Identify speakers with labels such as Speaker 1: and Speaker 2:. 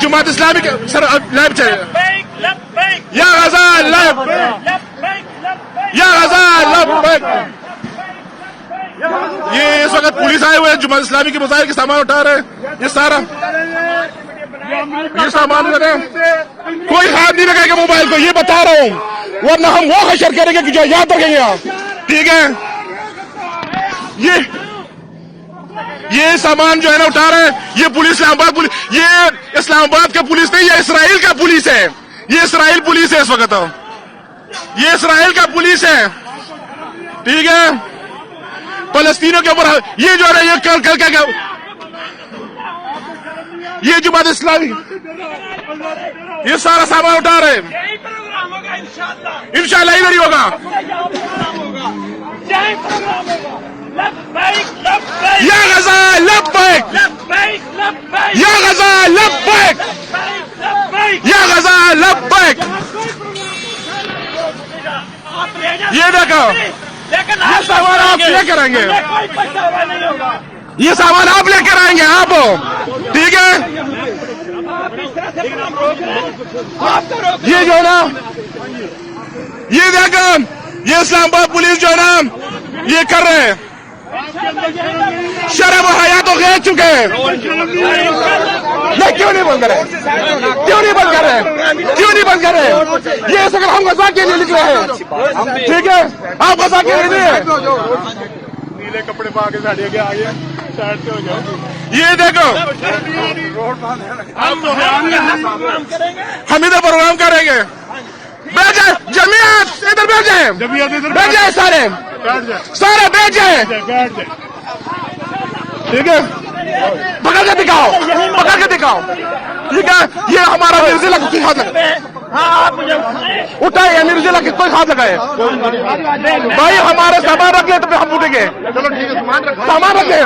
Speaker 1: जमात इस्लामी के sir lab चाहिए या गजा लैब या गजा लैब। ये इस वक्त पुलिस आए हुए हैं, जमात इस्लामी के मसाइल के सामान उठा रहे हैं। ये सारा ये सामान कोई हाथ नहीं लगाएगा मोबाइल को, ये बता रहा हूँ, वरना हम वो हशर करेंगे कि जो याद रखेंगे आप, ठीक है। ये सामान जो है ना उठा रहे हैं, ये पुलिस इस्लामाबाद पुलिस, ये इस्लामाबाद का पुलिस नहीं, ये इसराइल का पुलिस है। ये इसराइल पुलिस है इस वक्त, ये इसराइल का पुलिस है, ठीक है। फलस्तीनों के ऊपर ये जो है ना, ये कल क्या ये जमात इस्लामी ये सारा सामान उठा रहे हैं। इंशाल्लाह इधर ही होगा। या गजा लब्बैक, या गजा लब्बैक, या गजा लब्बैक। ये देखो, ये सामान आप लेकर आएंगे, ये सामान आप लेकर आएंगे आप, ठीक है। ये जो है ना, ये देखो, ये इस्लामाबाद पुलिस जो है ना, ये कर रहे हैं, शर्म हया तो गए चुके हैं। नहीं, क्यों नहीं बंद कर रहे, क्यों नहीं बंद कर रहे, क्यों नहीं बंद कर रहे? ये इस वक्त हम गजा के लिए निकले हैं, ठीक है। आप गजा के लिए नहीं है। नीले कपड़े पा के साढ़े आगे आगे साइड से हो जाओ। ये देखो, हम इधर प्रोग्राम करेंगे। बैठ जाए जमीयत, इधर बैठ जाए, बैठ जाए सारे बैठ जाए, ठीक है। पकड़ के दिखाओ, पकड़ के दिखाओ, ठीक है। ये हमारा निर्जिला को हाथ लगा, उठाए निर्जिला किसको हाथ लगाए भाई? हमारे सामान रख ले तो हम उठेंगे। चलो ठीक है, सामान रख ले।